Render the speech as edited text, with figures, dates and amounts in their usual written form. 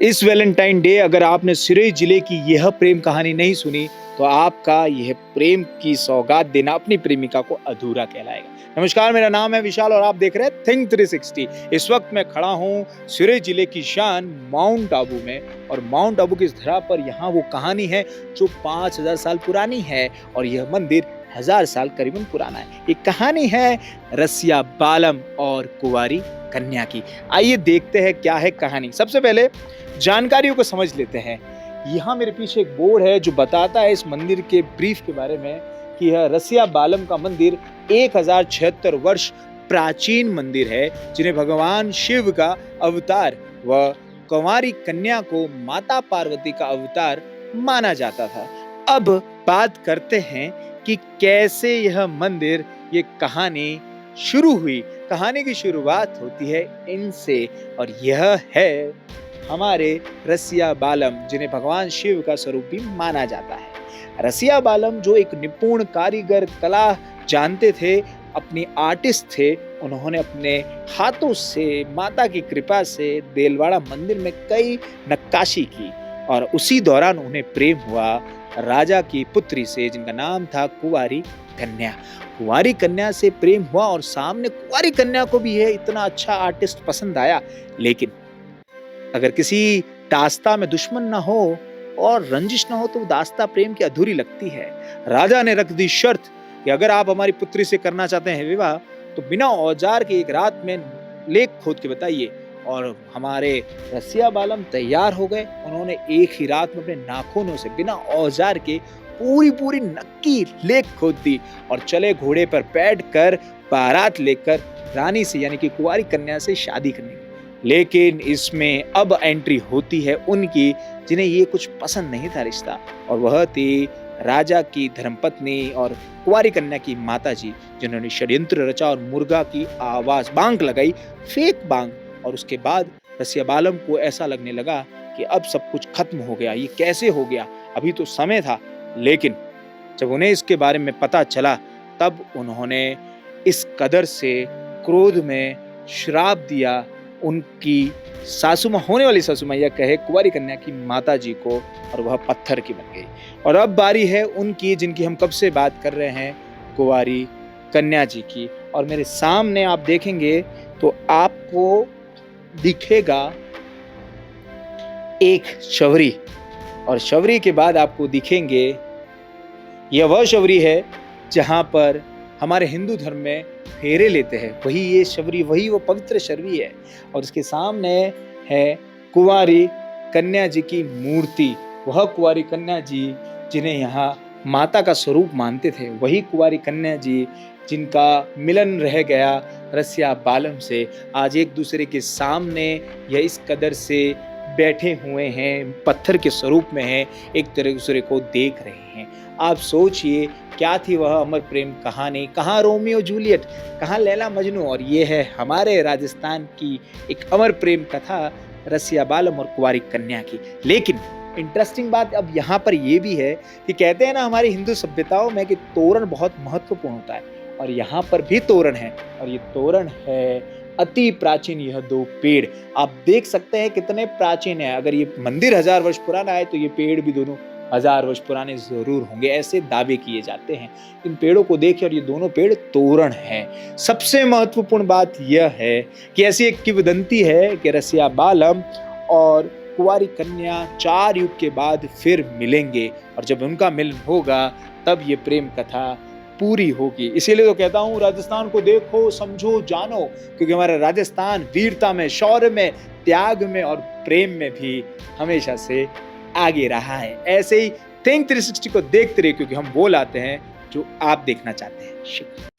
इस Valentine day अगर आपने सिरोही जिले की यह प्रेम कहानी नहीं सुनी तो आपका यह प्रेम की सौगात देना अपनी प्रेमिका को अधूरा कहलाएगा। नमस्कार, मेरा नाम है विशाल और आप देख रहे हैं थिंक 360। इस वक्त मैं खड़ा हूँ सिरोही जिले की शान माउंट आबू में और माउंट आबू की इस धरा पर यहाँ वो कहानी है जो 5000 साल पुरानी है और यह मंदिर 1000 साल करीबन पुराना है। ये कहानी है रसिया बालम और कुंवारी कन्या की। आइए देखते हैं क्या है कहानी। सबसे पहले जानकारियों को समझ लेते हैं। यहाँ मेरे पीछे एक बोर्ड है जो बताता है इस मंदिर के ब्रीफ के बारे में कि यह रसिया बालम का मंदिर 1076 वर्ष प्राचीन मंदिर है जिन्हें भगवान शिव का अवतार व कुंवारी कन्या को माता पार्वती का अवतार माना जाता था। अब बात करते हैं कि कैसे यह मंदिर, ये कहानी शुरू हुई। कहानी की शुरुआत होती है इनसे और यह है हमारे रसिया बालम जिन्हें भगवान शिव का स्वरूप भी माना जाता है। रसिया बालम जो एक निपुण कारीगर, कला जानते थे, अपनी आर्टिस्ट थे, उन्होंने अपने हाथों से माता की कृपा से देलवाड़ा मंदिर में कई नक्काशी की और उसी दौरान उन्हें प्रेम हुआ राजा की पुत्री से जिनका नाम था कुंवारी कन्या। कुंवारी कन्या से प्रेम हुआ और सामने कुंवारी कन्या को भी है इतना अच्छा आर्टिस्ट पसंद आया। लेकिन अगर किसी दास्ता में दुश्मन ना हो और रंजिश ना हो तो दास्ता प्रेम की अधूरी लगती है। राजा ने रख दी शर्त कि अगर आप हमारी पुत्री से करना चाहते हैं विवाह तो बिना औजार के एक रात में लेख खोद के बताइए। और हमारे रसिया बालम तैयार हो गए। उन्होंने एक ही रात में अपने नाखूनों से बिना औजार के पूरी नक्की लेख खोद दी और चले घोड़े पर बैठ कर बारात लेकर रानी से यानी कि कुंवारी कन्या से शादी करने। लेकिन इसमें अब एंट्री होती है उनकी जिन्हें ये कुछ पसंद नहीं था रिश्ता, और वह थी राजा की धर्मपत्नी और कुंवारी कन्या की माता जी, जिन्होंने षड्यंत्र रचा और मुर्गा की आवाज बांग लगाई, फेक बांग। और उसके बाद रसिया बालम को ऐसा लगने लगा कि अब सब कुछ खत्म हो गया, ये कैसे हो गया, अभी तो समय था। लेकिन जब उन्हें इसके बारे में पता चला तब उन्होंने इस कदर से क्रोध में श्राप दिया उनकी सासुमा, होने वाली सासुमा या कहे कुंवारी कन्या की माता जी को, और वह पत्थर की बन गई। और अब बारी है उनकी जिनकी हम कब से बात कर रहे हैं, कुंवारी कन्या जी की। और मेरे सामने आप देखेंगे तो आपको दिखेगा एक शबरी और शबरी के बाद आपको दिखेंगे, यह वह शबरी है जहां पर हमारे हिंदू धर्म में फेरे लेते हैं, वही ये शबरी, वही वो पवित्र शबरी है। और इसके सामने है कुंवारी कन्या जी की मूर्ति, वह कुंवारी कन्या जी जिन्हें यहाँ माता का स्वरूप मानते थे, वही कुंवारी कन्या जी जिनका मिलन रह गया रसिया बालम से, आज एक दूसरे के सामने यह इस कदर से बैठे हुए हैं, पत्थर के स्वरूप में हैं, एक दूसरे को देख रहे हैं। आप सोचिए क्या थी वह अमर प्रेम कहानी, कहाँ रोमियो जूलियट, कहाँ लैला मजनू, और ये है हमारे राजस्थान की एक अमर प्रेम कथा रसिया बालम और कुंवारी कन्या की। लेकिन इंटरेस्टिंग बात अब यहाँ पर यह भी है कि कहते हैं ना हमारी हिंदू सभ्यताओं में कि तोरण बहुत महत्वपूर्ण होता है, और यहाँ पर भी तोरण है, और ये तोरण है अति प्राचीन। यह दो पेड़ आप देख सकते हैं कितने प्राचीन है। अगर ये मंदिर 1000 वर्ष पुराना है तो ये पेड़ भी दोनों 1000 वर्ष पुराने जरूर होंगे, ऐसे दावे किए जाते हैं। इन पेड़ों को देखिए और ये दोनों पेड़ तोरण हैं। सबसे महत्वपूर्ण बात यह है कि ऐसी एक किंवदंती है कि रसिया बालम और कुंवारी कन्या 4 युग के बाद फिर मिलेंगे, और जब उनका मिलन होगा तब ये प्रेम कथा पूरी होगी। इसीलिए तो कहता हूँ राजस्थान को देखो, समझो, जानो, क्योंकि हमारा राजस्थान वीरता में, शौर्य में, त्याग में और प्रेम में भी हमेशा से आगे रहा है। ऐसे ही थिंक 360 को देखते रहिए क्योंकि हम वो लाते हैं जो आप देखना चाहते हैं। शुक्रिया।